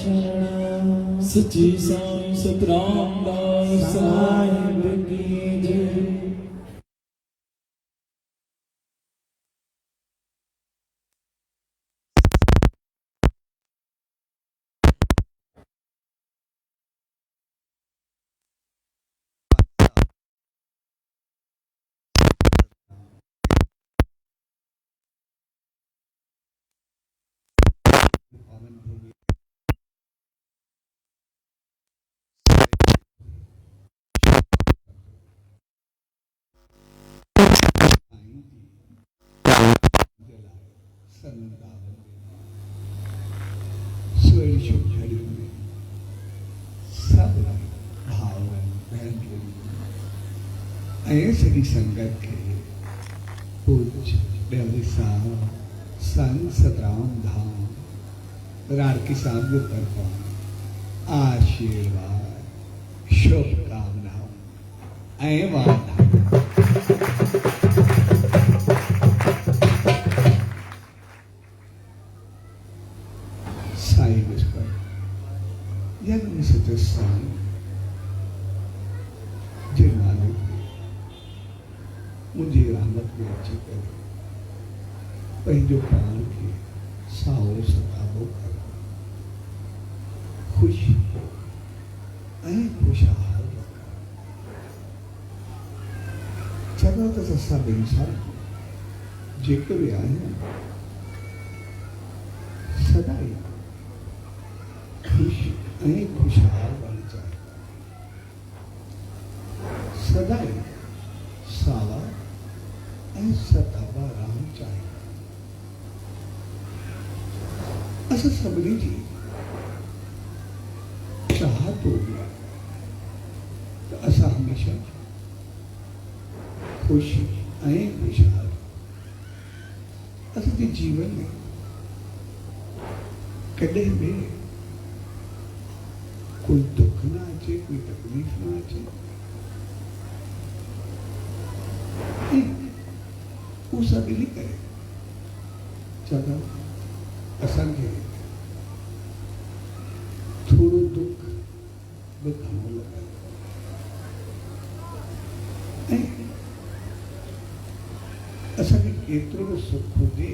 शरण। सच्ची साईं सतराम दास साहिब की जय। ऐसी संगत के पूज्य डेवली साहब संत सतराम धाम रार की सामने तरफा आशीर्वाद शुभकामनाओं एवं साई विस्पर जन्म सतस्थान जिन मालिक मुझे रहमत में अच्छी करे पंहिंजो पान के साओ सताबो कर खुश ऐं खुशहाल रखा चलो तो सब इंसान जेके भी आए सदा ही खुश ऐं खुशहाल रहना चाहिए सदा ही सावा सतावा रहना चाहिए असां सभिनी जी चाहत होगी तो असां हमेशा खुश ऐं खुशहाल असांजे जीवन में कॾहिं बि कोई दुख ना अचे कोई तकलीफ़ ना अचे वो सब नहीं करे चलो असांखे थोड़ो दुख बि घणो लॻे ऐं असांखे केतिरो बि सुख हुजे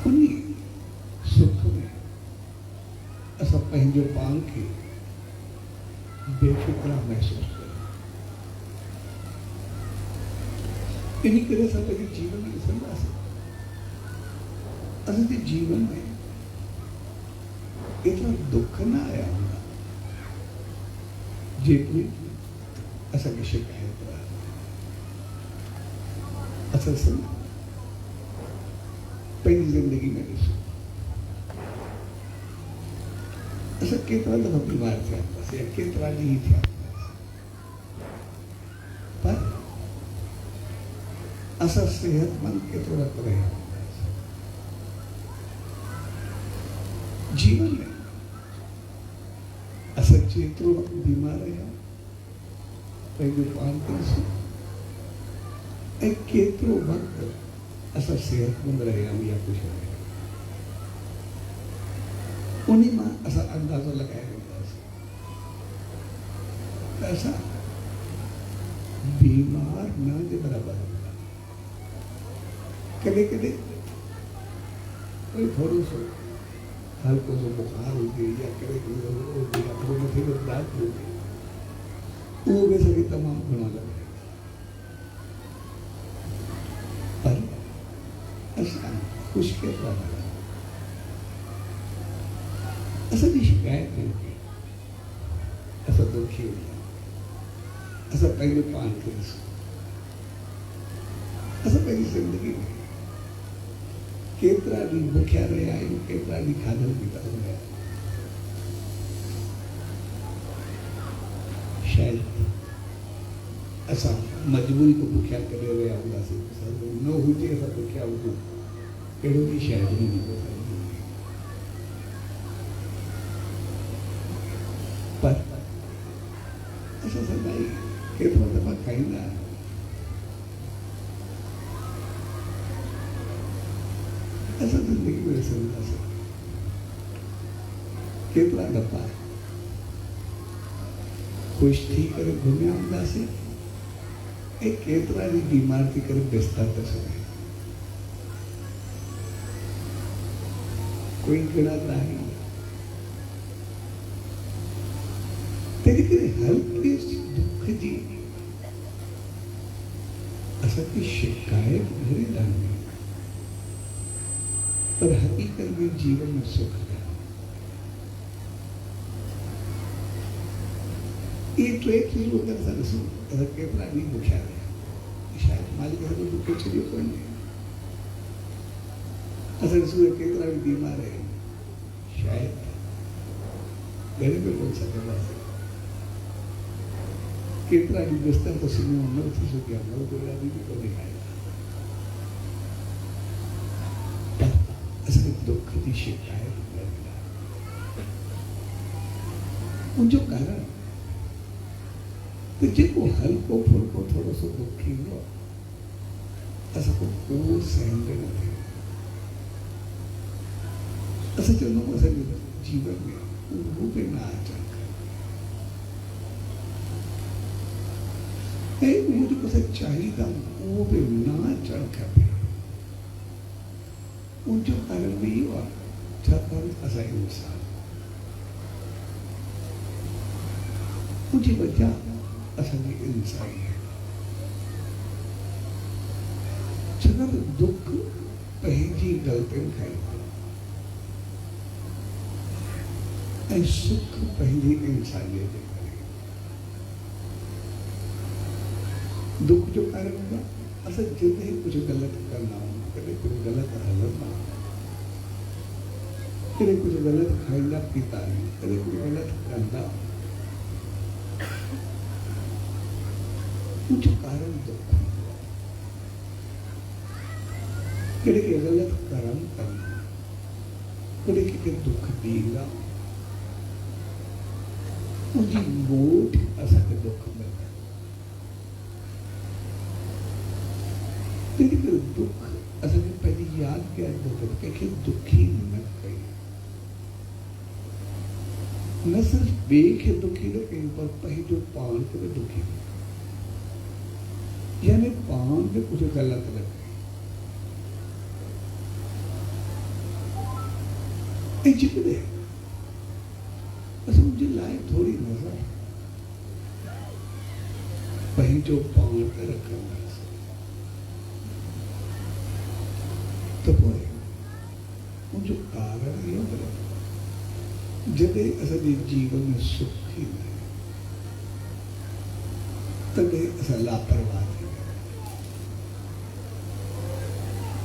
उन सुख में असां पंहिंजो पाण खे बेफ़िक्रा महसूस कयूं इन करे असां पंहिंजे जीवन में ॾिसंदासीं असांजे जीवन में एतिरा दुख न आया हूंदा जेतिरी असांखे शिकायत आहे असां पंहिंजी ज़िंदगी में ॾिसूं असां केतिरा दफ़ा बीमार थिया हुआसीं या केतिरा ॾींहं थिया पर असां सेहतमंद केतिरो न रहिया जीवन में असां जेतिरो बीमार रहिया पंहिंजो पाण खे ॾिसूं ऐं केतिरो वक़्तु असां सेहतमंद रहिया आहियूं या कुझु रहिया उन मां असां अंदाज़ो लॻाए वेंदासीं त असां बीमार न जे बराबरि कॾहिं कॾहिं कोई थोड़ो सो हल्को सो बुखार हुजे या कॾहिं हुजे या थोरो मथे में दर्द हुजे उहो बि असांखे तमामु घणो लॻे पर असां ख़ुशि केतिरा लॻा असांजी शिकायत न हुजे असां दुखी हुआ असां पंहिंजो पाण खे ॾिसूं असां पंहिंजी ज़िंदगी में केतिरा ॾींहं बुखिया रहिया आहियूं केतिरा ॾींहं खाधल पीतल रहिया शायदि असां मजबूरी को बुखिया करे रहिया हूंदासीं न हुजे असां बुखिया हुजूं अहिड़ो बि शायदि न थींदो पर असां सदाई केतिरा दफ़ा खाईंदा आहियूं ऐसा जिंदगी में समझा सकते केतरा गप्पा है खुश थी करे घूमे आमदा से एक केतरा जी बीमार थी करे बेस्ता तस कोई गणा नहीं तेरी करे हल्के दुख जी असा की शिकायत घरे डालनी पर हकीकत में जीवन में सुख है ये तो एक चीज होता है सर ऐसा केतरा नहीं दुखा है शायद मालिक है तो दुख चलिए कोई नहीं असल सूर्य केतरा भी बीमार है शायद घर में बोल सके बस केतरा भी बिस्तर तो सीने में न थी सके हम लोग कोई आदमी को दिखाएगा असल दुख की शिकायत उन जो कारण तो जिनको हल्को फुल्को थोड़ा सा दुखी हो ऐसा को सहन नहीं ऐसा चलो असल जीवन में वो पे ना चल मुझे कुछ चाहिए वो पे ना चढ़ कर उन जो कारण भी हुआ छात्र ऐसा इंसान मुझे वजह असल इंसान है जगत दुख पहली गलतियां खाई सुख पहली इंसानियत दुख जो कारण होगा असल जितने कुछ गलत करना हो कभी कुछ गलत हलना कभी कुछ गलत खाना पीता नहीं कभी कुछ गलत करना कुछ कारण दुख कभी के गलत कर्म करना कभी के दुख देगा उनकी मोट असल दुख मिलता तेरी कर दुख असल में पहली याद क्या दुख कि दुखी न कहीं न सिर्फ बेख दुखी न कहीं पर पहले जो पान के दुखी यानी पान में कुछ गलत लग गई जितने मुझे लायक थोड़ी नजर वही जो पान पे रखा तो वो जो कारण है जब असल जीवन में सुख ही नहीं तब असा लापरवाही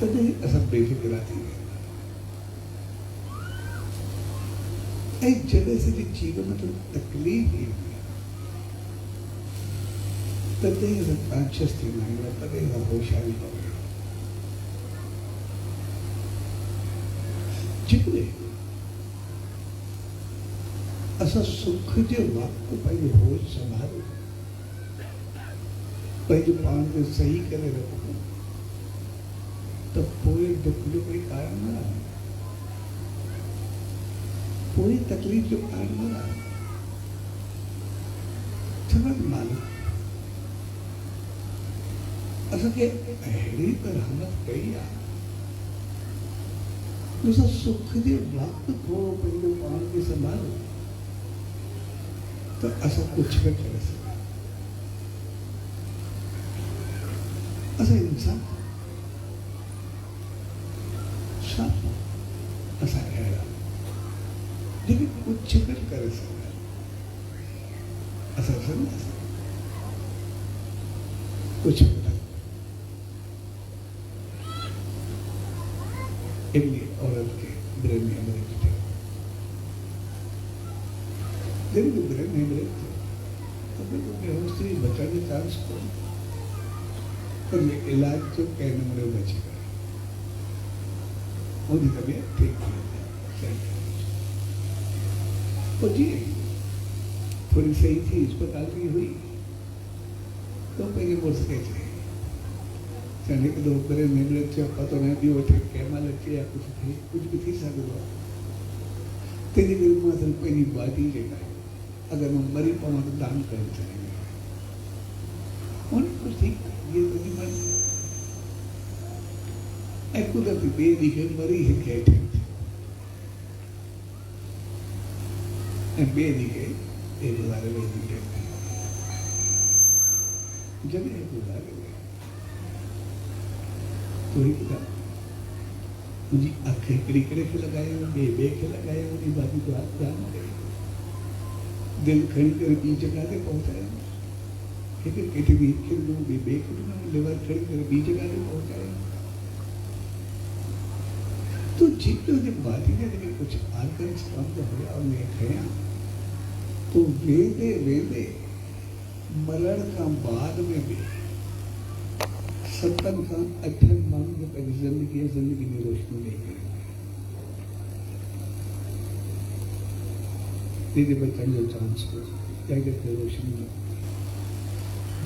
तब असा बेफिक्रा थी जगह से जीवन में तो तकलीफ ही तदे कॉन्शियस थी नहीं तदे होशियारी हो गई जितने असा सुख जो वक्त पहले होश संभालो पहले पान को सही करे रखो तो पूरे दुख जो कोई कारण ना है पूरी तकलीफ जो कारण हो रहा है समझ मानो असल के अहड़ी पर रहमत कही आ दूसरा सुख जे वक्त थोड़ो पहले पान के संभालो तो असा कुछ भी कर सके असा इंसान सब असा अहड़ा लेकिन कुछ भी कर सकता असल समझ कुछ औरत के ब्रेन में हेमरेज थे जब वो ब्रेन में हेमरेज थे तब तो बेहोश थी बचाने चांस को पर ये इलाज तो कहने में बच गए उनकी तबीयत ठीक थी तो जी थोड़ी सही थी अस्पताल की हुई तो पहले बोल सके थे चने के दो करे निमले थे पतो नहीं भी वो थे कैमल थे या कुछ थे कुछ भी थी सब हुआ तेरी दिल में असल पहली बात ही लेगा अगर मैं मरी पाऊँ तो दान कर जाएंगे कौन कुछ ठीक ये तो नहीं मन एक कुदरती बे दिखे मरी है क्या ठीक बे दिखे एक बारे में दिखे जब एक बारे में तो ही किया मुझे आंखें कड़ी के लगाए बे के लगाए उन्हीं बाकी तो हाथ जान गए दिल खड़ी कर बीच जगह से पहुंचाया कहते भी फिर लोग बे लेवर खड़ी कर बीच जगह से पहुंचाया तो जितने जब बात ही नहीं लेकिन कुछ आकर इस काम को होया और मैं गया तो वेदे वेदे मरण का बाद में भी सत्तन का अठन मांग जो पहले जिंदगी में रोशनी नहीं करेंगे दीदी बच्चन जो चांस को जाएगा फिर रोशनी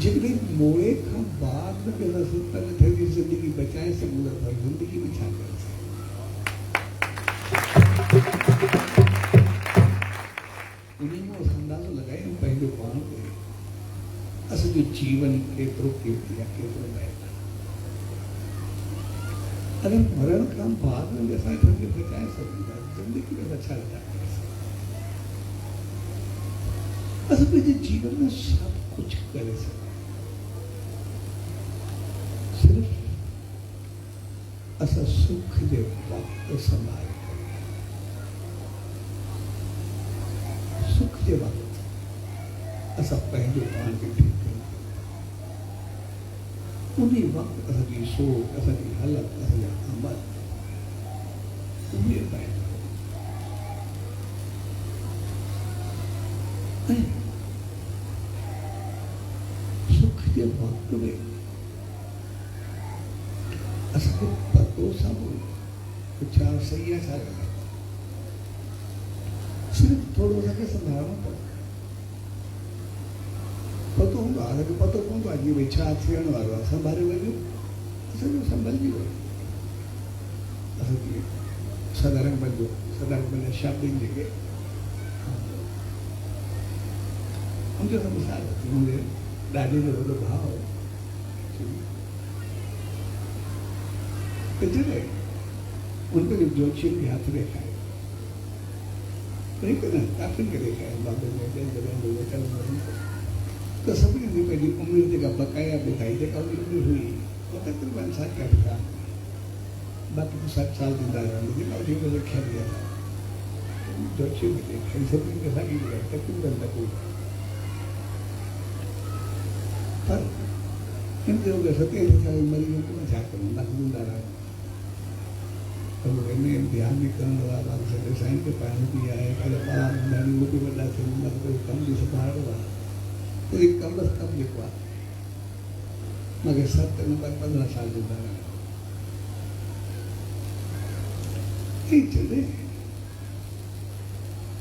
जितने मोड़े का बाद में पहला सत्तन थे जिंदगी बचाए से मुझे जिंदगी में छा कर उन्हीं में अंदाज लगाए हम पहले पान करे असल जो जीवन के प्रति या के रहेगा अगर मरण का बाद में जैसा ठंडे बचाए सब जिंदगी में अच्छा रहता है असल में जो जीवन में सब कुछ करे सिर्फ असा सुख जो वक्त संभाल सुख के वक्त असा पहले पान के ठीक उन्हीं वक्त असांजी सोच असांजी हालत असांजा अमल उन्हीं पाए सुख के वक्त में असांखे पतो सब छा सही है छा ग़लति सिर्फ थोड़ो असांखे संभालणो पवंदो पतो हूंदो आहे असांखे पतो पवंदो आहे की भई छा थियण वारो आहे संभाले वञो असांजो संभलिजी वियो असांखे साधारण पंहिंजा शाब्दिक जेके मुंहिंजो त मिसाल मुंहिंजे ॾाॾे जो वॾो भाउ जॾहिं उन पंहिंजे ज्योतिषियुनि खे हथ ॾेखारे काफ़ी करे बाबे में तो सभी ने पहली उम्र जगह बकाया दिखाई जगह उम्र हुई वो तकरीबन 7-8 साल बाकी तो 7 साल जिंदा रहा लेकिन और ठीक है खेल गया जो अच्छी मिले खेल सभी के साथ ही गया तकरीबन तक पर इन जो के 27 साल मरीजों को मैं क्या करूँ ना जिंदा रहा तो मैंने ध्यान नहीं करने वाला से डिजाइन के पानी दिया है कल पार मैंने वो भी बड़ा से मतलब कम भी सफार हुआ तो एक कम बस कम लिखवा मगर 15 साल जिंदा रहा चले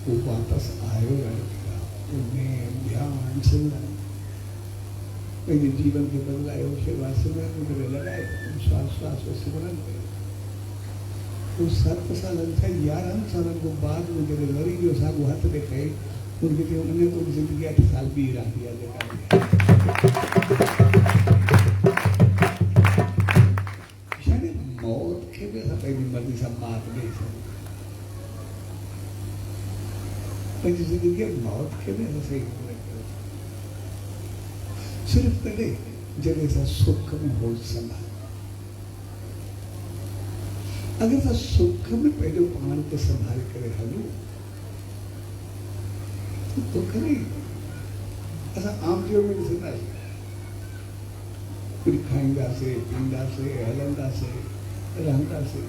वो वापस आयो रहेगा उन्हें ध्यान से मेरे जीवन के बदलाए सेवा सिमरन में लगाए श्वास सिमरन करे तो 7 साल 11 साल को बाद में जब मरी जो सागो हाथ देखे उनके लिए उन्होंने तो जिंदगी 8 साल भी रह दिया मौत के भी पहली मर्जी सब बात नहीं पंहिंजी जिंदगी मौत के भी सही सिर्फ तॾहिं जॾहिं असां सुख में हो संभाल अगर असां सुख में पंहिंजो पाण खे संभाले करे हलूं तो करे असां आम जीवन में ॾिसंदासीं कुझु खाईंदासीं पींदासीं हलंदासीं रहंदासीं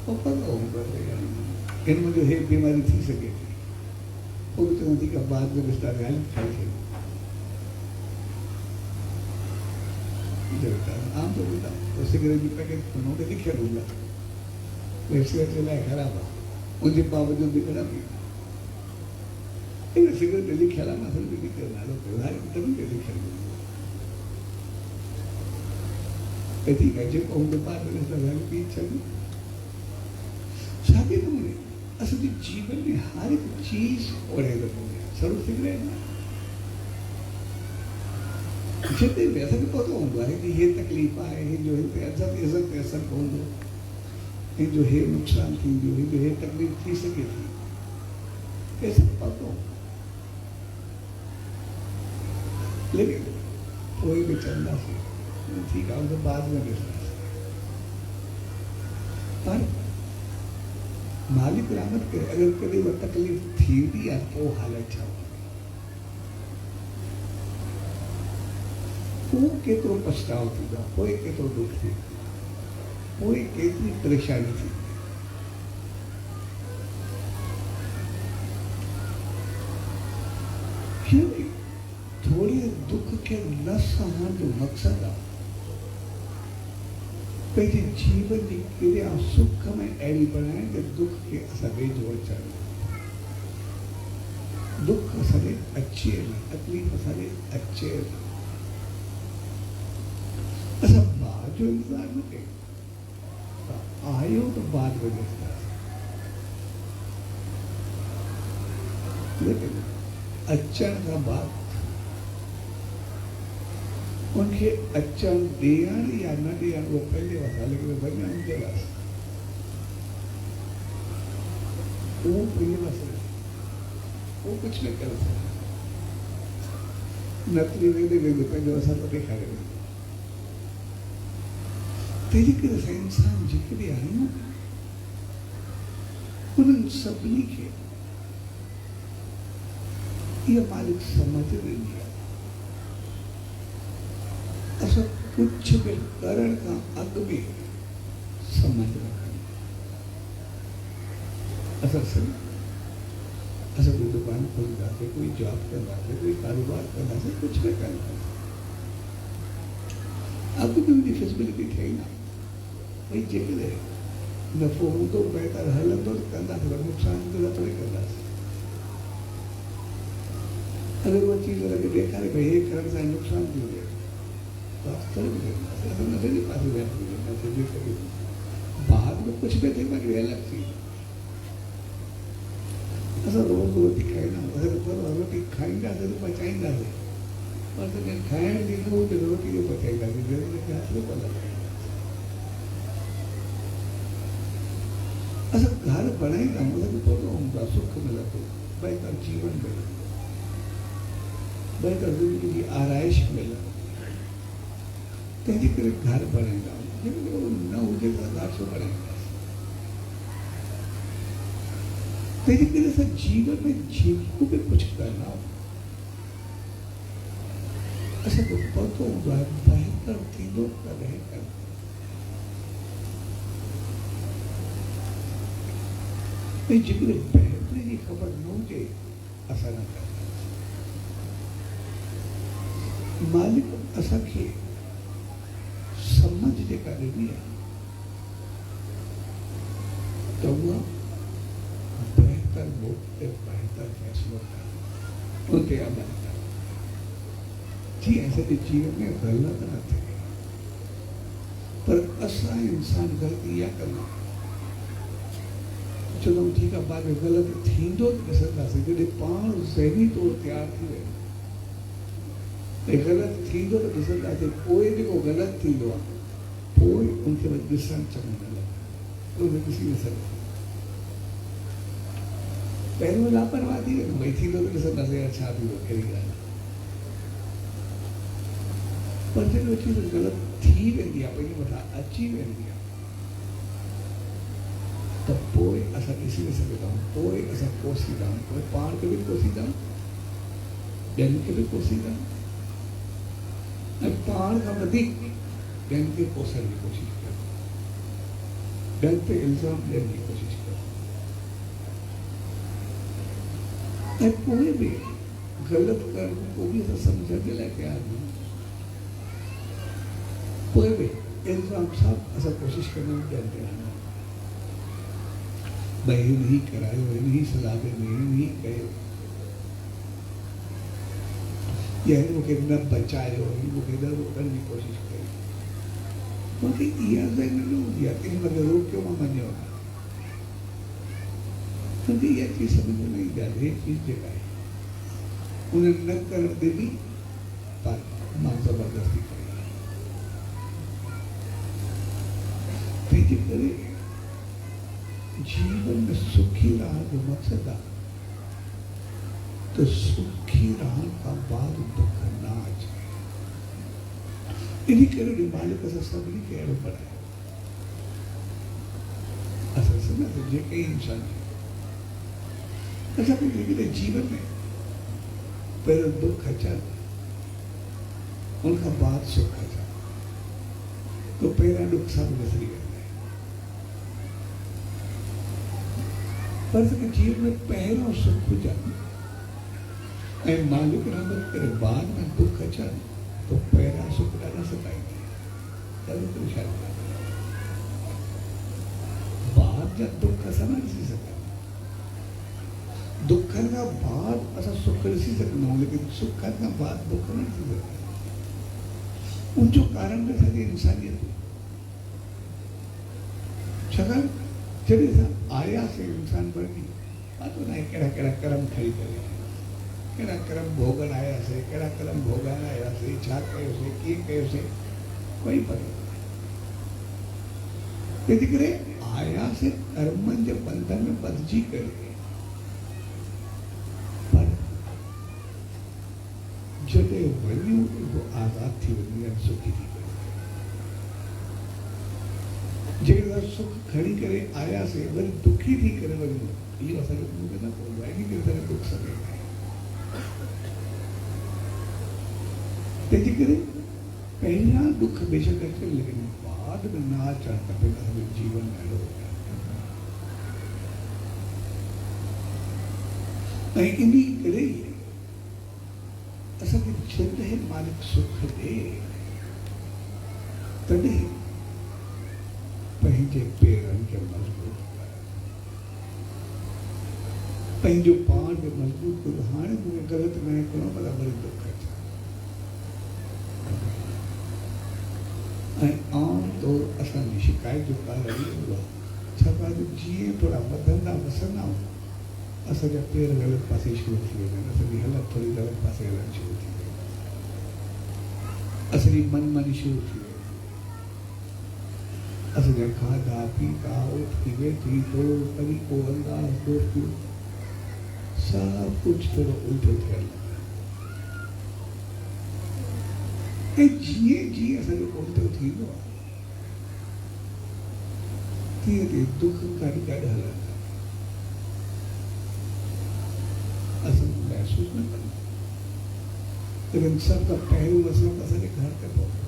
पोइ पतो हूंदो हिन मुंहिंजो हे बीमारी थी सघे थी पोइ चवंदी की बाद में ॾिसंदा ॻाल्हि खाई छॾी आम तो बोलता तो सिगरेट की पैकेट उन्होंने लिखे दूंगा सिगरेट चलाए खराब है उनके बावजूद भी खराब है सिगरेट लिखे ना असल में लिखे ना लोग व्यवहार तभी लिखे ठीक है जो कहूँ तो बात में लगाने की इच्छा नहीं साथी तुमने असल जीवन में हर एक चीज पढ़े रखोगे सर्व सीख रहे हैं जितने वैसा भी पता होगा है कि ये तकलीफ आए हैं जो है ऐसा कौन दो ये जो है नुकसान थी जो है तकलीफ थी सके थी ऐसा पता हो लेकिन कोई भी चलना से ठीक है तो बाद में देखना पर मालिक रहमत करे अगर कभी वो तकलीफ थी भी आपको हालत छा को केतरो पछताव थींदो कोई केतरो दुख थी कोई केतरी परेशानी थी क्यों थोड़ी दुख के न सहण जो मकसद आहे पंहिंजे जीवन की क्रिया सुख में अहिड़ी बणाए कि दुख के असां वेझो अचनि दुख असांखे अचे न तकलीफ़ असांखे अचे न असां बाद जो इंतज़ार न कयूं आयो तो बाद में ॾिसंदासीं लेकिन अचण खां बाद उनके अचण ॾियण या न ॾियण वो पहले वठा लेकिन वञण जे लाइ वो पहले मसइलो वो कुछ न करे सघे नकली वेंदे वेंदे पंहिंजो असर ॾेखारे वेंदो तंहिंजे करे असां इंसान जेके बि आहियूं उन्हनि सभिनी खे इहा मालिक समझ ॾिनी आहे असां कुझु बि करण खां अॻु में समझ रखनि असां कोई दुकान खोलींदासीं कोई जॉब कंदासीं कोई कारोबार कंदासीं कुझु बि कंदासीं अॻु में उनजी फिज़िबिलिटी थिए न भई जेकॾहिं नफ़ो हूंदो बहितर हलंदो त कंदासीं पर नुक़सान हूंदो त थोरी कंदासीं अगरि उहा चीज़ लॻे ॾेखारे भई हे करण सां नुक़सान थी वञे बाद में कुछ भी थे मगर अलग थी असां रोज़ रोटी खाईंदा असां रोटी खाईंदासीं तो पचाईंदासीं पर जॾहिं खाइण ॾींदो हुओ त रोटी जो पचाईंदासीं जॾहिं हथ जो पल असां घर बनाईंदा आहियूं असांखे पतो हूंदो आहे सुख मिलंदो बहितर जीवन मिलंदो बहितर ज़िंदगी जी आराइश मिलंदी तंहिंजे करे घर बनाईंदा आहियूं जेकॾहिं उहो न हुजे त घर छो बनाईंदासीं तंहिंजे करे असां जीवन में जेको बि कुझु करणो असांखे पतो हूंदो आहे बहितर थींदो कॾहिं कंदो ऐं जेकॾहिं बहितरी जी ख़बर न हुजे असां न कंदासीं मालिक असांखे समझ जेका ॾिनी आहे त उहा बहितर वोट ते बहितर फ़ैसिलो करणु उन ते अमल करणु जीअं असांजे जीवन में ग़लति न थिए पर असां इंसान ग़लती इहा कंदा चलो ठीक है बाद में ग़लति थींदो त ॾिसंदासीं जॾहिं पाण ज़हनी तौरु तयारु थी वेंदो ग़लति थींदो त ॾिसंदासीं पोइ जेको ग़लति थींदो आहे पोइ उनखे वरी ॾिसणु चङो न लॻंदो उन ॾिसी न सघंदो पहिरियों लापरवाह थी वेंदो भई थींदो त ॾिसंदासीं यार छा थींदो कहिड़ी ॻाल्हि पर जॾहिं चीज़ ग़लति थी वेंदी आहे पंहिंजे मथां अची वेंदी आहे त पोइ असां ॾिसी न सघंदा आहियूं पोइ असां कोसींदा आहियूं पोइ पाण खे बि कोसींदा आहियूं ॿियनि खे बि कोसींदा आहियूं ऐं पाण खां वधीक ॿियनि खे कोसण जी कोशिशि कयो ॿियनि ते इल्ज़ाम ॾियण जी कोशिशि कयो ऐं पोइ बि ग़लति करणु पोइ बि असां सम्झण जे लाइ तयारु आहियूं पोइ बि इल्ज़ाम सभु असां कोशिशि कंदा आहियूं ॿियनि ते हणण भई हिन ही करायो हिन ही सलाह ॾिनी हिन ही कयो या हिन मूंखे न बचायो हिन मूंखे न रोकण जी कोशिशि कई क्योंकि इहा ज़हन न हूंदी आहे कंहिं महिल रोकियो मां मञियो न क्योंकि इहा चीज़ सम्झ में न ईंदी आहे। हे चीज़ जेका आहे उन न करण ते बि पर मां ज़बरदस्ती कई तंहिंजे करे जीवन में सुखी रहण जो मक़सदु आहे तो सुखी रहण खां बाद दुख न अचे। इन करे मालिक असां सभिनी खे अहिड़ो बणायो असां सम्झा त जेके इंसान असांखे जेकॾहिं जीवन में पहिरियों दुख अचनि उनखां बाद सुख अचनि तो पहिरियां दुख सभु विसरी वेंदा आहिनि। पर असांखे जीवन में पहिरियों सुख हुजनि ऐं मालिक रहमत करे बाद में दुख अचनि तो पहिरियां सुख ॾाढा सताईंदा आहिनि ॾाढो परेशान कंदा आहिनि। बाद जा दुख असां न ॾिसी सघंदा दुखनि खां बाद असां सुख ॾिसी सघंदा आहियूं लेकिन सुखनि खां बाद दुख न ॾिसी सघंदा आहियूं। उनजो कारण बि असांजी इंसानियत छाकाणि जॾहिं असां आयासीं इंसान बणजी पतो न आहे कहिड़ा कहिड़ा कर्म खणी करे कहिड़ा कर्म भोगण आयासीं कहिड़ा कर्म भोॻाइण आयासीं छा कयोसीं कीअं कयोसीं कोई पतो न तंहिंजे करे आयासीं कर्मनि जे बंधन में ॿधिजी करे जॾहिं वञूं तो आज़ाद थी वञूं सुखी थी करे जेकर सुख खणी करे आयासीं वरी दुखी थी करे वञूं इहो असांखे मूंखे न पवंदो आहे इन करे दुख सघंदा आहियूं। तंहिंजे करे पहिरियां दुख बेशक अचे लेकिन बाद में न अचणु खपे असांजे जीवन में अहिड़ो ऐं इन करे असांखे जॾहिं मालिक सुख ॾे तॾहिं पंहिंजे पेरनि खे मज़बूत कर पंहिंजो पाण खे मज़बूत करो। हाणे मूंखे ग़लति न करिणो भला वरी दुख अचे ऐं आम तौर असांजी शिकायत जो कारण इहो आहे छाकाणि जीअं थोरा वधंदा वसंदा असांजा पेर ग़लति पासे शुरू थी वेंदा आहिनि असांजी हालत थोरी ग़लति पासे हलणु शुरू थी वई असांजी मनमानी शुरू थी वई असांजा खाधा पीता उथी वेठी थोरो तरीक़ो अंदाज़ दोस्तियूं सभु कुझु थोरो उल्टो थियणु लॻा ऐं जीअं जीअं असांजो उल्टो थींदो आहे तीअं तीअं दुख काॾे काॾे हलंदा असां महसूस न कंदा लेकिन सब खां पहिरियों मसइलो असांजे घर ते पहुतो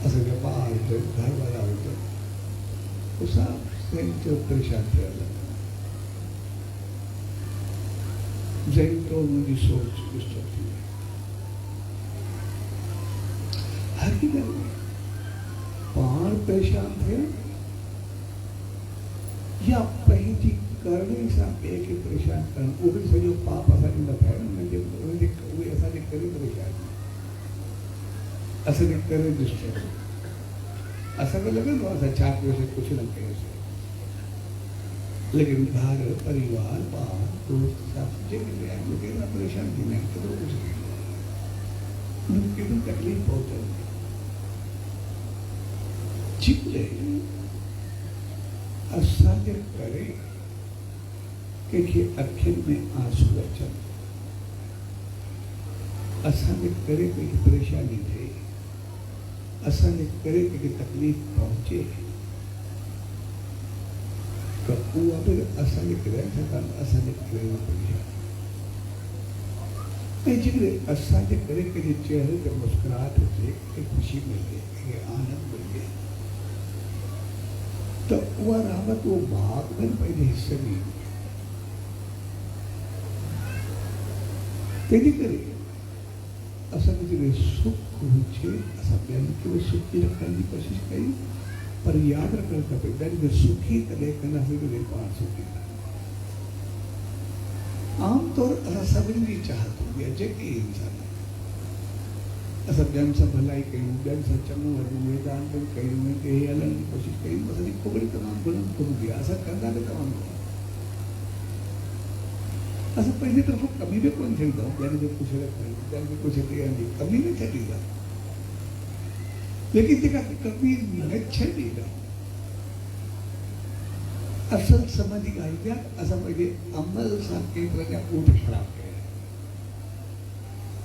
असांजा ॿार हुजनि घर वारा हुजनि उहे सभु पंहिंजो परेशान थियण लॻा जंहिं तो मुंहिंजी सोच डिस्टर्ब थी वई हक़ीक़त में पाण परेशान थिए या पंहिंजी करणे सां ॿिए खे परेशान करणु उहो बि सॼो पाप असांखे न थियणु उहे असांजे करे परेशान असांजे करे डिस्टर्ब असांखे लॻंदो आहे असां छा कयोसीं कुझु न कयोसीं लेकिन घर परिवार ॿार दोस्त सभु जेके बि आहिनि उहे केतिरा परेशान थींदा आहिनि केतिरो कुझु थींदो आहे उन्हनि खे केतिरी तकलीफ़ पहुचंदी जिते असांजे करे कंहिंखे अखियुनि में आंसू अचनि असांजे करे कंहिंखे परेशानी थिए असांजे करे कंहिंखे तकलीफ़ पहुचे त उहा बि असांजे करे छाकाणि असांजे करे परेशानी ऐं जेकॾहिं असांजे करे कंहिंजे चहिरे ते मुस्कुराहट हुजे कंहिंखे ख़ुशी मिले कंहिंखे आनंद मिले त उहा रहमत उहो भाग में पंहिंजे हिसे में ईंदी आहे तंहिंजे करे असांखे जॾहिं सुख हुजे असां ॿियनि खे बि सुखी रखण जी कोशिशि कयूं पर यादि रखणु खपे जॾहिं सुखी तॾहिं कंदासीं जॾहिं पाण सुखी आमतौर असां सभिनी जी चाहत हूंदी आहे जेके इंसान असां ॿियनि सां भलाई कयूं, ॿियनि सां चङो वञूं, वेदांत कयूं, हे हलण जी कोशिशि कयूं, असांजी खोपड़ी तमामु बुलंद हूंदी आहे, असां कंदा बि तमामु घणो। असां पंहिंजी तरफ़ां कमी बि कोन छॾींदा आहियूं, ॿियनि जो कुझु रखणु, ॿियनि खे कुझु ॾियण जी कमी न छॾींदा, लेकिन जेका कमी न छॾींदा असल समझ ई आई आहे, असां पंहिंजे अमल सां केतिरा जा ऊठ ख़राबु कया,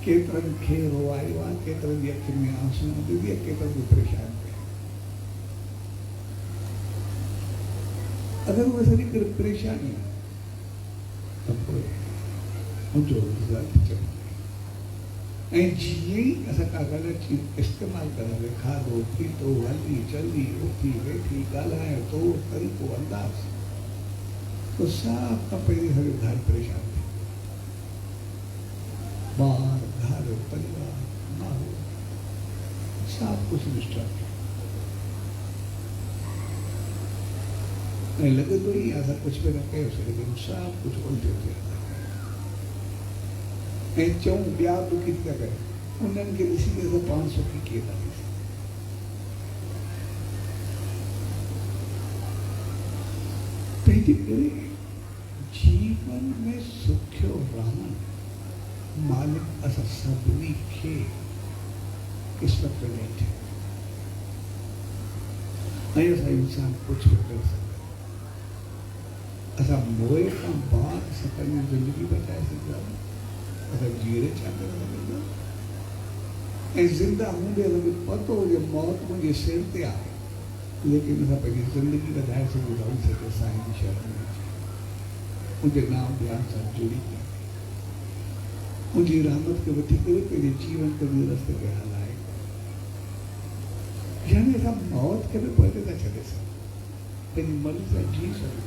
केतिरनि खे रोवायो आहे, केतिरनि जी अखियुनि में आंसू विधी आहे, केतिरनि खे परेशान कया। अगरि उहा सॼी परेशानी आहे त पोइ मुंहिंजो रिज़ल्ट चङो। ऐं जीअं ई असां का ग़लति चीज इस्तेमालु कंदासीं, खाधो पीतो, हली चली, उथी वेठी, ॻाल्हाइण तो तरीक़ो अंदाज़, तो साफ़ खां पहिरीं सॼो घर परेशान थी, ॿार, घर, परिवार, माहौल सभु कुझु डिस्टर्ब थियो। ऐं लॻे थो ई असां कुझु बि न कयोसीं, लेकिन सभु कुझु उल्टो थियो। ऐं चऊं ॿिया दुखी था कनि, उन्हनि खे ॾिसी करे असां पाण सुखी कीअं था थी सघूं। तंहिंजे करे जीवन में सुखियो रहणु मालिक असां सभिनी खे क़िस्मत में ॾिठे, ऐं असां इंसान कुझु बि करे सघंदा, असां मोए खां बाद असां पंहिंजी ज़िंदगी बचाए सघंदा, असां जीअरे छा करे सघंदा। ऐं ज़िंदा हूंदे असांखे पतो हुजे मौत मुंहिंजे सिर ते आहे, लेकिन असां पंहिंजी ज़िंदगी वधाए सघूं था, सघे साईं जी शरण में अची, मुंहिंजे नाम ध्यान सां जुड़ी करे, मुंहिंजी रहमत खे वठी करे पंहिंजे जीवन खे ॿिए रस्ते ते हलाए, यानी असां मौत खे बि पोइ था छॾे सघूं, पंहिंजी मर्ज़ी सां जी सघूं,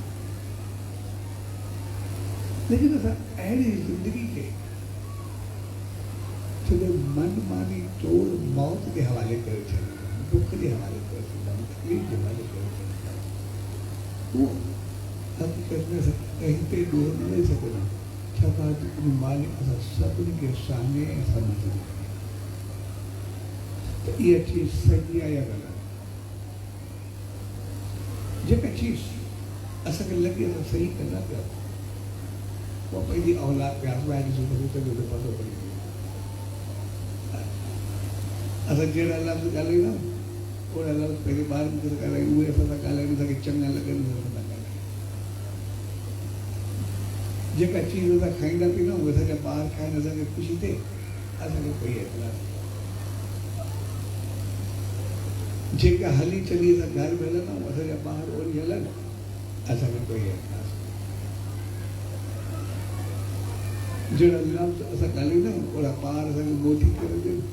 लेकिन असां अहिड़ी ज़िंदगी खे छो मन मानी तोड़ मौत के हवाले करे छॾींदा, दुख के हवाले करे छॾींदा, तकलीफ़ के हवाले करे छॾींदा, वो हक़ीक़त में असां कहीं पे ॾोह न ॾेई सघंदा, छाकाणि त उन मालिक असां सभिनी खे साने ऐं सम्झंदा। त इहा चीज़ सही आहे या ग़लति? जेका चीज़ असांखे लॻे असां सही कंदा पिया, उहा पंहिंजी औलाद खे आज़माए ॾिसूं त सॼो पतो पइजी वेंदो। असां जहिड़ा लफ़्ज़ ॻाल्हाईंदा ओड़ा लफ़्ज़ पंहिंजे ॿारनि खे ॻाल्हायूं, उहे असां सां ॻाल्हाइनि, असांखे चङा लॻनि, असां सां ॻाल्हायूं। जेका चीज़ असां खाईंदा पींदा आहियूं, असांजा ॿार खाइनि, असांखे ख़ुशी थिए, असांखे कोई एतराज़ न। जेका हली चली असां घर में हलंदा आहियूं, असांजा ॿार ओड़ी हलनि, असांखे कोई एतराज़ न। जहिड़ा लफ़्ज़ असां ॻाल्हाईंदा आहियूं, ओड़ा ॿार असांखे मोटी करे ॾियनि,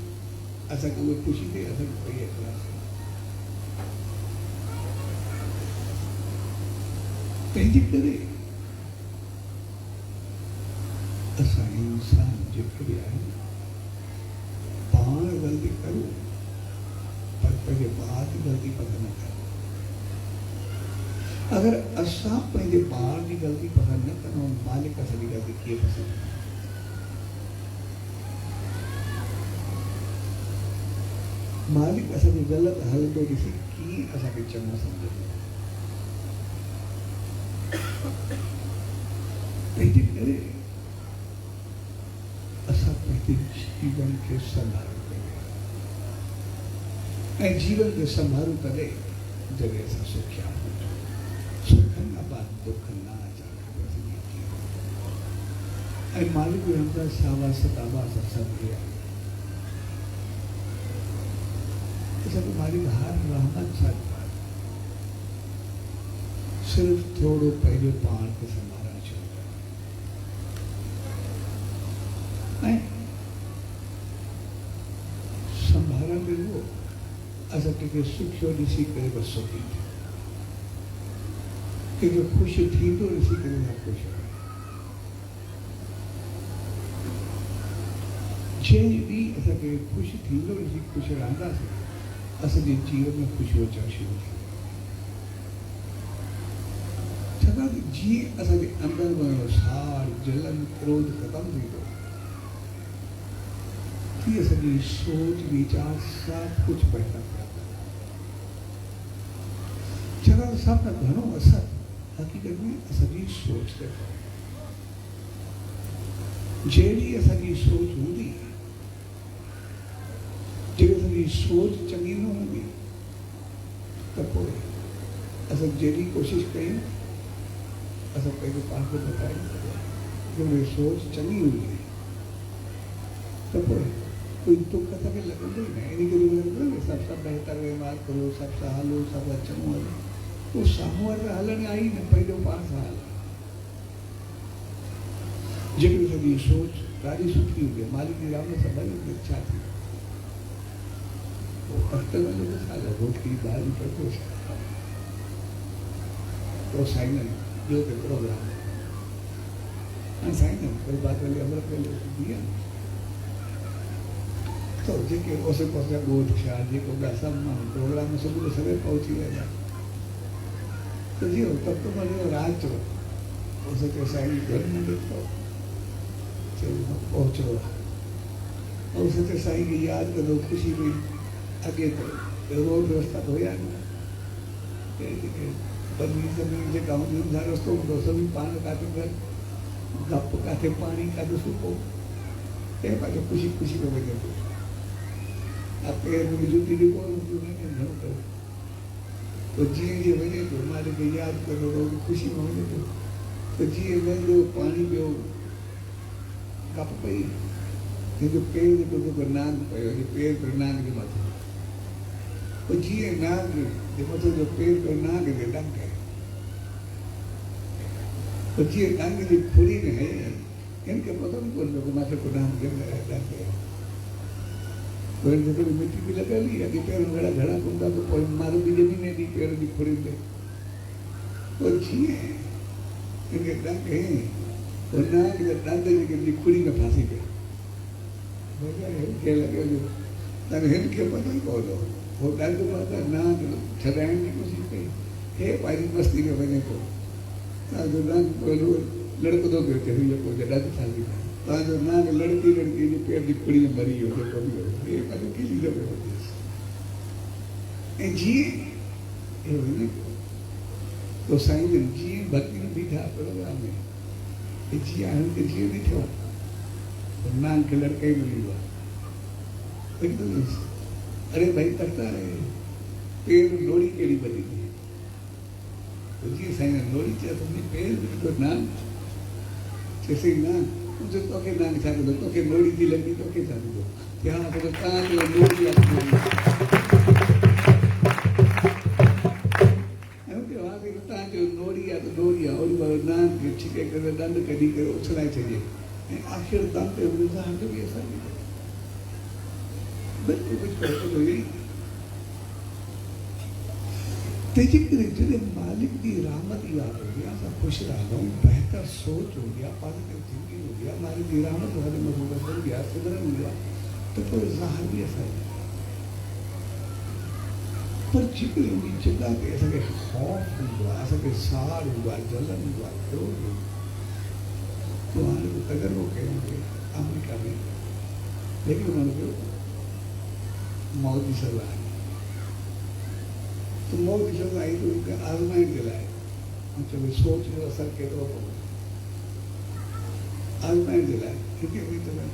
असांखे उहे ख़ुशी थिए, असांखे कोई एतराज़ न। तंहिंजे करे असां इंसान जेके बि आहियूं, पाण ग़लती करूं, पर पंहिंजे ॿार जी ग़लती पसंदि न करूं। अगरि असां पंहिंजे ॿार जी ग़लती पसंदि न कंदा, मालिक असांजी ग़लती कीअं पसंदि कंदा? मालिक असांजी ग़लति हलंदो ॾिसी कीअं असांखे चङो सम्झंदो? तंहिंजे करे असां पंहिंजे जीवन खे संभालूं ऐं जीवन खे संभालूं तॾहिं जॾहिं असां सुखिया हुजूं। सुख खां बाद दुख न अचणु खपे। ऐं मालिक जो हमदा शाबाश सताबाश सभु हे आहे। असांखे मालिक हर रहमत सां सिर्फ़ु थोरो पंहिंजो पाण खे संभालणु चाहींदा ऐं संभालण में उहो असां कंहिंखे सुखियो ॾिसी करे बसि सुखी थियूं, कंहिंखे ख़ुशि थींदो ॾिसी करे असां ख़ुशि आहियूं। जंहिं ॾींहुं असांखे ख़ुशि थींदो ॾिसी ख़ुशि रहंदासीं, असांजे जीवन में ख़ुशी अचणु शुरू थी। छाकाणि जीअं असांजे अंदरि में साड़ जलन क्रोध ख़तमु थींदो, ये सभी सोच विचार सब कुछ बहता रहता है। चला सब घणो असर हकीकत में असांजी सोच ते जहिड़ी असांजी सोच हूंदी, जेकॾहिं असांजी सोच चङी न हूंदी त पोइ असां जहिड़ी कोशिशि कयूं असां पंहिंजे पाण खे बतायूं जेकॾहिं सोच चङी हूंदी त पोइ कोई दुख असांखे लॻंदो ई न। इन करे लॻंदो न सभु बहितर व्यवहार करो, सभु सां हलो, सभु चङो हलो, वो साम्हूं वारे हलण आई न, पंहिंजो पाण सां हल। जेकॾहिं असांजी सोच ॾाढी सुठी हूंदी आहे, मालिक जी रहमत सां भली छा थी अख़्तर में छा रोटी दाल पतो तो साइनल जो के प्रोग्राम हाणे साइनल कोई बात वाली अमृत वेले दिया तो जेके ओसे पासे ॻोठ छा जेको ॿिया सभु माण्हू प्रोग्राम में सुबुह जो सवेल पहुची वेंदा तो जी तब तो मज़ो रात जो उसे के साईं घर में ॾिठो चलो पहुचो और उसे के साईं की याद करो खुशी में अॻे तो रोड रस्ता धोया न बनी ज़मीन जे गांव में जा रस्तो हूंदो सभी पाण काथे घर गप काथे पाणी काथे सुको ए पंहिंजो खुशी खुशी में वञे थो अब पेर में जुती ॾिको घणो कयो तो जीअं जीअं वञे थो मालिक खे यादि करो रोड खुशी में वञे थो तो जीअं वेंदो पाणी पियो गप पई जंहिंजो पेर हिकिड़ो जेको नांग पियो हे पेर पियो नांग जे मथे तो जीअं नांग जे मथे जो पेर पियो नांग जे डंक तो जीअं नांग जी खुड़ी में है इनके पतो नहीं कोन पियो मथे को नांग जे डंक पर जेको मिट्टी भी लॻियल अॻे पहिरियों घड़ा घड़ा हूंदा त पोइ मारो बि ज़मीन एॾी पेर जी खुड़ी ते पोइ जीअं इनके डंक है तो नांग जे डंक जी खुड़ी में फांसी पियो खे लॻे जो तव्हांखे हिनखे पतो ई पवंदो वो डंक मां नांग छॾाइण जी कोशिशि कई हे पंहिंजी मस्ती में वञे पियो तव्हांजो नांग लड़कंदो पियो चए हीअ पोइ डंक फांसी पियो तव्हांजो नांग लड़की लड़की जी पेर जी खुड़ी में मरी वियो जेको बि हुयो हे पंहिंजो खिलींदो पियो ऐं जीअं हे वञे पियो तो साईं जन जीअं भक्ति में बीठा प्रोग्राम में हे जीअं हाणे के जीअं ॾिठो तो नांग खे लड़का ई मिली वियो आहे हिकदमि अरे भाई तकता है पेर लोड़ी कहिड़ी बनी थी तो जीअं साईं लोड़ी चयो त मुंहिंजी पेर में तो नांग चएसि नांग तुझे तोखे नांग छा कंदो तोखे लोड़ी थी लॻी तोखे छा कंदो कि हा त तव्हांजो लोड़ी आहे तव्हांजो लोड़ी आहे त लोड़ी आहे ओॾी महिल नांग खे छिके करे ॾंड कढी करे उछलाए छॾिए ऐं आख़िर दम ते रिज़ाल्ट बि असांखे बिल्कुलु कुझु पतो थो ईअं तंहिंजे करे जॾहिं मालिक जी रहमत यादि हूंदी आहे असां ख़ुशि रहंदा आहियूं बहितर सोच हूंदी आहे पॉज़िटिव थिंकिंग हूंदी आहे मालिक जी रहमत हर मज़बूत हूंदी आहे सिमरन हूंदो आहे त पोइ ज़ाहिर बि असांजी पर जेकॾहिं उन जॻह ते असांखे ख़ौफ़ हूंदो आहे असांखे साड़ हूंदो आहे जलन हूंदो आहे क्रोध हूंदो आहे तो हाणे को तजुर्बो कयूं पिए अमेरिका में लेकिन उन्होंने मौत जी सज़ा आई तो मौत जी सज़ा आई तो उनखे आज़माइण जे लाइ चलो सोच जो असर केतिरो पवंदो आज़माइण जे लाइ हिकु ॿी तरह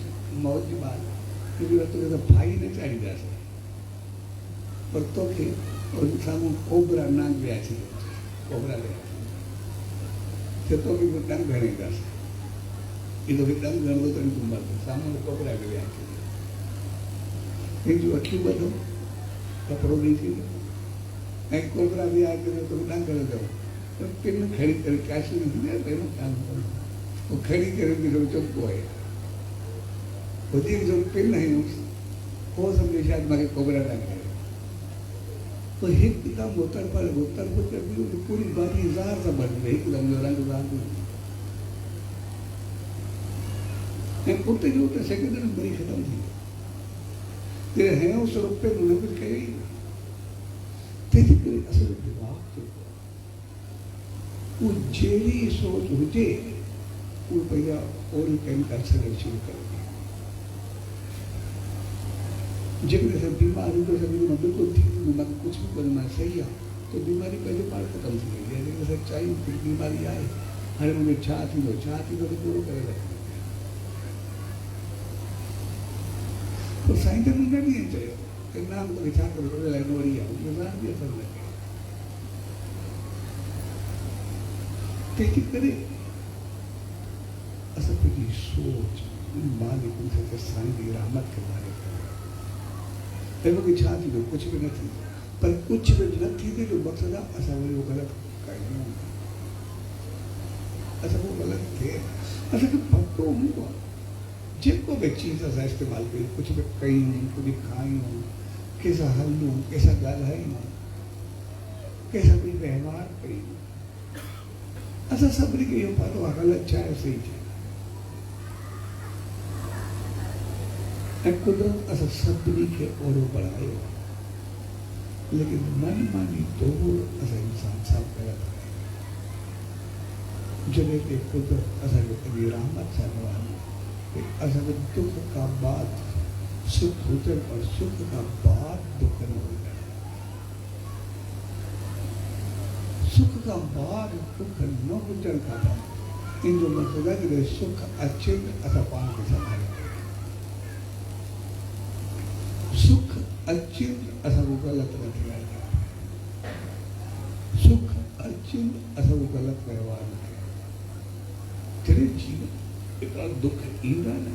मौत जी ॻाल्हि हिकु तोखे त फाई न चाहींदासीं पर तोखे उन साम्हूं कोबरा नांग वियासीं कोबरा वियासीं त तोखे बि डंग हणाईंदासीं ये तो डंग हणंदो त तूं मरंदो साम्हूं कोबरा खे वियासीं पंहिंजूं अखियूं ॿधो कपिड़ो ॾेई छॾियो ऐं कोबरा विया करे तोखे डंग हणंदो त पिन खणी करे काशी में थींदी आहे पहिरियों कान पोइ खणी करे ॾिठो चुप आहे पोइ जो पिन हयूंसि पोइ सम्झो शायदि मूंखे कोबरा डंग हयो तो हिकदमि वो तड़प पूरी बारी ज़ार सां भरिजी वई हिकदमि जो रंग ज़ार ऐं उते जो उते सेकेंड में मरी ख़तमु थी वियो ते हयों सौ रुपये हुन कुझु कयो ई न तंहिंजे करे असांजो दिमाग़ जेको आहे उहो जहिड़ी सोच हुजे उहो पंहिंजा ओहिड़ी कंहिं करे छॾणु शुरू करे जिनमें से बीमारी तो सभी में बिल्कुल ठीक नहीं, मैं कुछ भी बोलना सही है तो बीमारी पहले बार खत्म थी गई है। लेकिन सच्चाई फिर बीमारी आए, अरे मुझे छाती दो तो पूरा करे रखते तो साइंस मुझे नहीं चाहिए कि नाम तो विचार करो लाइन हो रही है उसमें नाम भी असर लगे ठीक करे असल की सोच मालिक उनसे साईं की रहमत के बारे में देखो कि छाती दो कुछ भी नहीं पर कुछ भी नहीं थी जो मकसद असा वो गलत कहीं अच्छा वो गलत थे अच्छा कि पतो हुआ जिनको भी चीज़ असा इस्तेमाल करी कुछ भी कई कुछ खाई हूँ कैसा हल हूँ कैसा ॻाल्हाई हूँ कैसा कोई व्यवहार कई असा सभिनी खे इहो पतो आहे गलत छा आहे सही छा ऐं कुदरत असां सभिनी खे ओड़ो बणायो लेकिन मन मानी तौर असां इंसान सां ग़लति आहे जॾहिं की कुदरत असांखे पंहिंजी रहमत सां नवाज़े असांखे दुख का बाद सुख हुजनि और सुख का बाद दुख न हुजनि सुख का बाद दुख न हुजणु खपनि इन जो मतिलबु आहे जॾहिं सुख अचे असां पाण खे संभाले सुख अचे असांजो ग़लति न थियणु सुख अचे असांजो ग़लति व्यवहार न थिए जॾहिं जीवन एतिरा दुख ईंदा न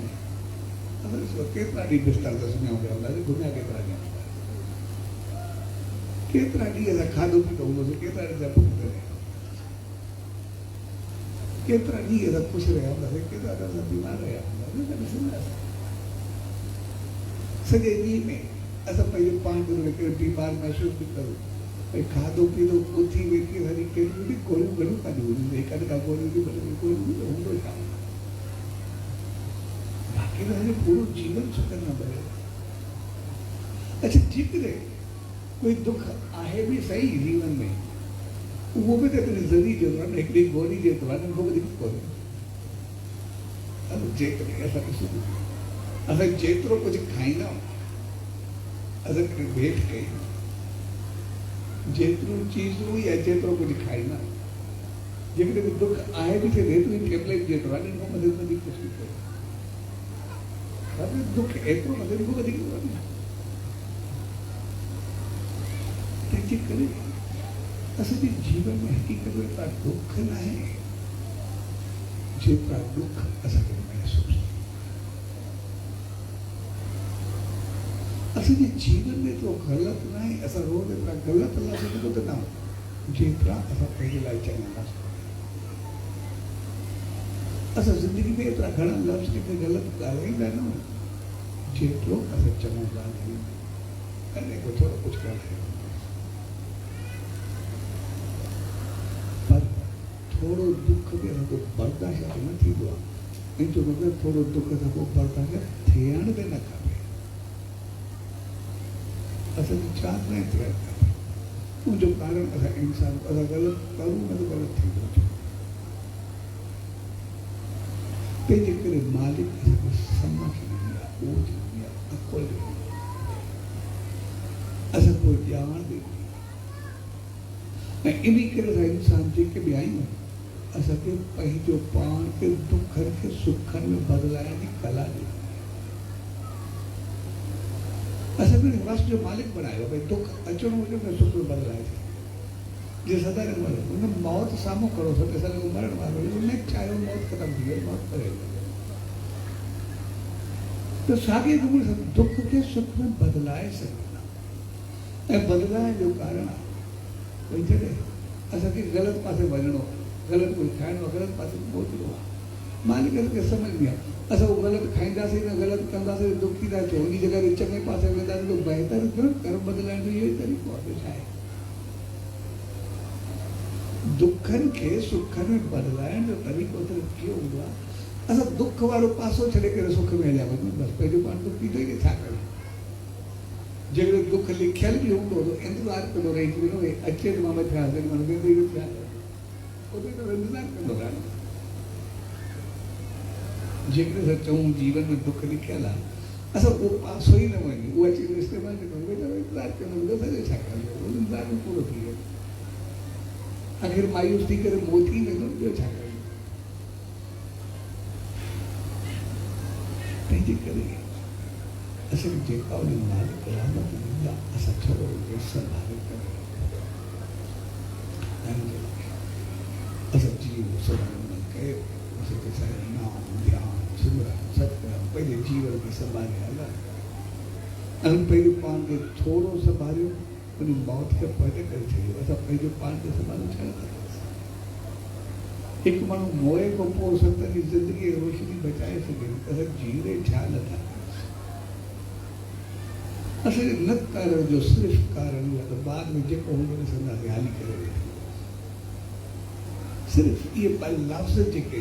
असां ॾिसो केतिरा ॾींहं बिस्तर ते सुम्हिया पिया हूंदासीं दुनिया केतिरा ॾींहं केतिरा ॾींहं असां खाधो पीतो हूंदोसीं केतिरा ॾींहं असां भुख रहिया केतिरा ॾींहं असां ख़ुशि रहिया हूंदासीं केतिरा ॾींहं असां बीमार रहिया हूंदासीं ॾिसंदासीं सॼे ॾींहं में असां पंहिंजे पाण खे बीमार महसूसु बि करूं भई खाधो पीतो उथी वेठी वरी कहिड़ियूं बि गोरियूं घणियूं कान्हियूं हूंदियूं हिकु अधु खां गोरियूं बि गोरियूं हूंदो छा बाक़ी तो पूरा जीवन सुखन न भरे अच्छा ठीक है कोई दुख आहे भी सही जीवन में वो भी तो जरूरी जो है एक दिन गोरी जो तो है वो भी कोई अब जेतरे ऐसा कुछ अगर जेतरो कुछ खाईना अगर भेट के जेतरो चीज हो या जेतरो कुछ खाईना जेकॾहिं भी दुख आहे भी थे रेतरी टेबलेट जेतो है वो मदद में कुछ भी कोई दुख एतिरो मदद को वधीक तंहिंजे करे असांजे जीवन में हक़ीक़त में एतिरा दुख न आहे जेतिरा दुख असांखे महसूसु असांजे जीवन में एतिरो ग़लति न आहे असां रोज़ एतिरा ग़लति लफ़्ज़ ॿुधंदा आहियूं जेतिरा असां पंहिंजे लाइ चवंदासीं असां ज़िंदगी में एतिरा घणा लफ़्ज़ किथे ग़लति ॻाल्हाईंदा न जेतिरो असां चवंदा आहियूं अने को थोरो कुझु ॻाल्हायूं पर थोरो दुख बि असांजो बर्दाश्त न थींदो आहे इन जो मतिलबु थोरो दुख सां पोइ बर्दाश्त थियण बि न खपे असांजी चाह न थियणु खपे उनजो कारण असां इंसान असां ग़लति करूं न त ग़लति थींदो तंहिंजे करे मालिक असांखे सम्झ ॾिनी आहे ॿोझ ॾिनी आहे अकुल ॾिनी आहे असां कोई ॼाण ॾिनी ऐं इन करे असां इंसान जेके बि आहियूं असांखे पंहिंजो पाण खे दुखनि खे सुखनि में बदिलाइण जी कला ॾिनी असांखे वस जो मालिक बनायो भई दुख अचणो हुजे त सुख में बदिलाए छॾ जे सदाईं मरे हुन मौत साम्हूं खड़ो थियो त असांजो मरण वारो हुन चाहियो मौत ख़तमु थी वई मौत परे तो साॻे नमूने सां दुख खे सुख में बदिलाए सघंदा ऐं बदिलाइण जो कारण आहे भई जॾहिं असांखे ग़लति पासे वञिणो आहे ग़लति कुझु खाइणो आहे ग़लति पासे पहुचणो आहे मालिक खे सम्झ में आहे असां उहो ग़लति खाईंदासीं न ग़लति कंदासीं दुखी था थियो उन जॻह ते चङे पासे वेंदासीं त बहितर थियो कर्म बदिलाइण जो इहो ई तरीक़ो आहे छा आहे दुखनि खे सुखनि में बदिलाइण जो तरीक़ो त कीअं हूंदो आहे असां दुख वारो पासो छॾे करे सुख में हलिया वञूं बसि पंहिंजो पाण दुखी थो छा कयूं जेकॾहिं दुख लिखियल बि हूंदो त इंतज़ार कंदो रही वञो अचे त मां थिया जेॾी महिल वेंदो ई थिया उते त इंतज़ार कंदो रहे जेकॾहिं असां चऊं जीवन में दुख लिखियल आहे असं सोयी न वञे उहा अची इस्तेमालु न कयो बेटा इंतज़ारु कंदो सॼो छा कंदो उन इंतज़ार में पूरो थी वियो आख़िर मायूस थी करे मोती वेंदो ॿियो छा कयो तंहिंजे करे असांखे जेका उन मालिक रहमत ॾींदा असां थोरो संभाले करे असां जीवन संभालण कयो असांखे असांजो नाम ध्यानु सिमरन सत्कर्म पंहिंजे जीवन खे संभाले हलणु ऐं पंहिंजो पाण खे थोरो संभालियो उन मौत खे परे करे छॾियो असां पंहिंजो पाण खे संभाले छा हिकु माण्हू मोए खां पोइ सतनि जी ज़िंदगीअ जी रोशनी बचाए सघे असां जीरे छा नथा असांजे न करण जो सिर्फ़ु कारण इहो आहे त बाद में जेको हूंदो ॾिसंदासीं हाली करे वेठो सिर्फ़ु इहे ॿ लफ़्ज़ जेके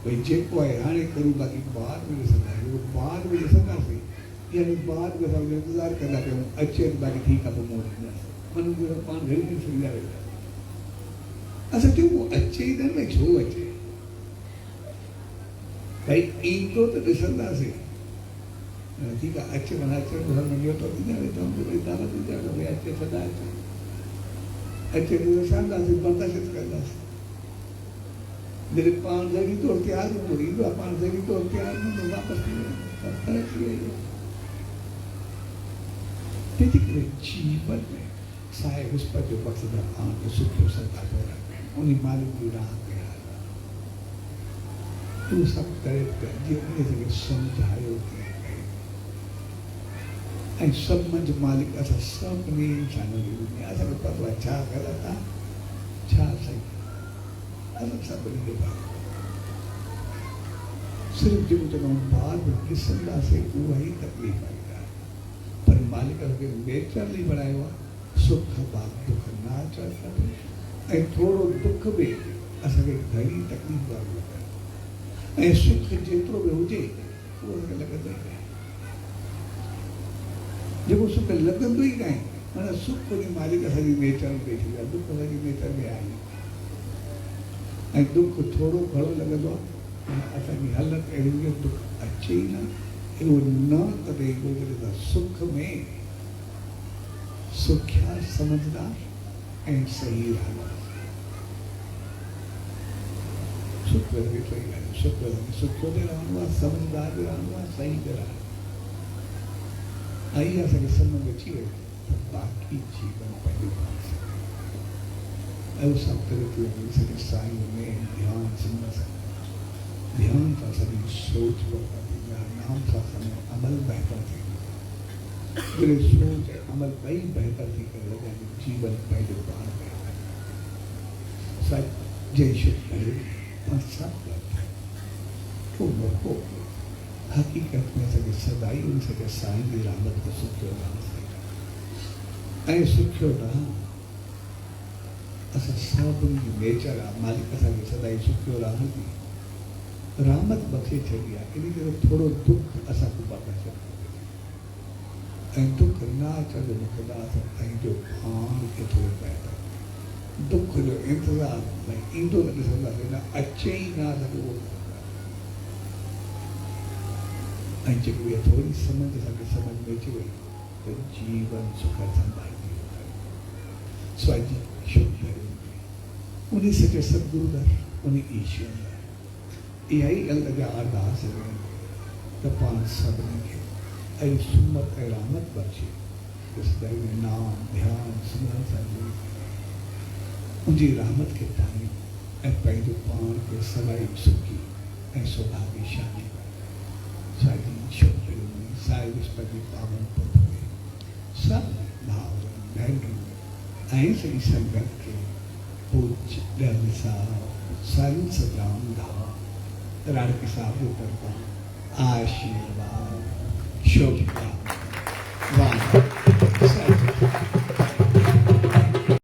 भई जेको आहे हाणे करूं बाक़ी बाद में ॾिसंदासीं उहो बाद में ॾिसंदासीं यानी बाद में असां इंतज़ारु कंदा कयूं अचे बाक़ी ठीकु आहे पोइ मोड़ींदासीं माना पाण घड़ी घड़ी सम्झाए वेंदा असां चयूं पोइ अचे ई न भई छो अचे भई ईंदो त ॾिसंदासीं ठीकु आहे अचे माना अचण खां नंढियो त ॾींदा वेठा दावत ॾींदा भई अचे सदा अचे त ॾिसंदासीं बर्दाश्त कंदासीं जॾहिं पाण ज़रूरी तौर तयारु हूंदो ईंदो आहे पाण ज़रूरी तौर तयारु हूंदो वापसि थी वेंदो फ़र्क़ु थी वेंदो तंहिंजे करे जीवन में साए विस्पति जो मक़सदु आहे पाण खे सुठो संताप रखणु उन मालिक जी राह ते हलणु उहो सभु करे जीअं उन खे सम्झायो ऐं सभु मंझि मालिक असां सभिनी इंसाननि जी दुनिया असांखे पतो आहे छा ग़लति आहे छा सही असां सभिनी खे पतो सिर्फ़ु जेको चवंदा ॿार बि ॾिसंदासीं उहा ई तकलीफ़ वारी ॻाल्हि पर मालिक खे नेचरली बणायो आहे सुख बाद दुख न अचणु खपे ऐं थोरो दुख बि असांखे घणी तकलीफ़ वारो लॻे ऐं सुख जेतिरो बि हुजे उहो असांखे लॻंदो ई न जेको सुख लॻंदो ई न आहे माना सुख उन मालिक असांजी नेचर में वेठी आहे दुख असांजी नेचर में आहे ऐं दुख थोरो घणो लॻंदो आहे असांजी हालत अहिड़ी हुजे दुख अचे ई न अहिड़ो न तॾहिं ईंदो जॾहिं सुख में सुखिया समझदार ऐं सही रहंदा सुख वेठो ई ॻाल्हि सुखियो बि रहंदो आहे समझदार बि रहंदो आहे सही बि रहंदो आहे ऐं असांखे सम्झ अची वई त बाक़ी जीवन पंहिंजो पाण ऐं उहो सभु करे थी वञे असांखे साईं में ध्यानु सिमरन ध्यान सां असांजी सोच बहितर थींदी आहे नाम सां असांजो अमल बहितर थींदो जॾहिं सोच ऐं अमल ॿई बहितर थी करे असांजो जीवन पंहिंजो पाण बहितर सच जय शुभ करे पर सभु ग़लति पोइ मौक़ो हक़ीक़त में असांखे सदाई उन सॼे साईं जी रहमत खे सुठो रहणु ऐं सुठो रहणु असां सभिनी जी नेचर आहे मालिक असांखे सदाई सुठो रहणु थी रहमत बख़्शे छॾी आहे इन करे थोरो दुख असांखे बर्दाश्त ऐं दुख न अचण जो मक़सदु आहे असां पंहिंजो पाण खे थोरो बहितर दुख जो इंतज़ारु भई ईंदो न ॾिसंदासीं न अचे ई न असांखे उहो ऐं जेको इहा थोरी सम्झ असांखे सम्झ में अची वई त जीवन सुखद संभालजी स्वाजी शुभ उन सॼे सतगुरु दर उन ईश्वर दर इहा ई ॻाल्हि जा अरदास आहिनि त पाण सभिनी खे ऐं सुमत ऐं रहमत बख़्शे सदाई में नाम ध्यानु सिमरन सां जुड़ी उनजी रहमत खे पाणी ऐं पंहिंजो पाण खे सदाई सुखी ऐं सौभाग्यशाली साईं छोकिरियूं में साई विस्पति पावन पुट में सभु भाउर भेनरूं ऐं सॼी संगत खे पूज ॾह साहब साईं सदाम धाम राणकी साहब जे तरफ़ां आशीर्वाद शुभ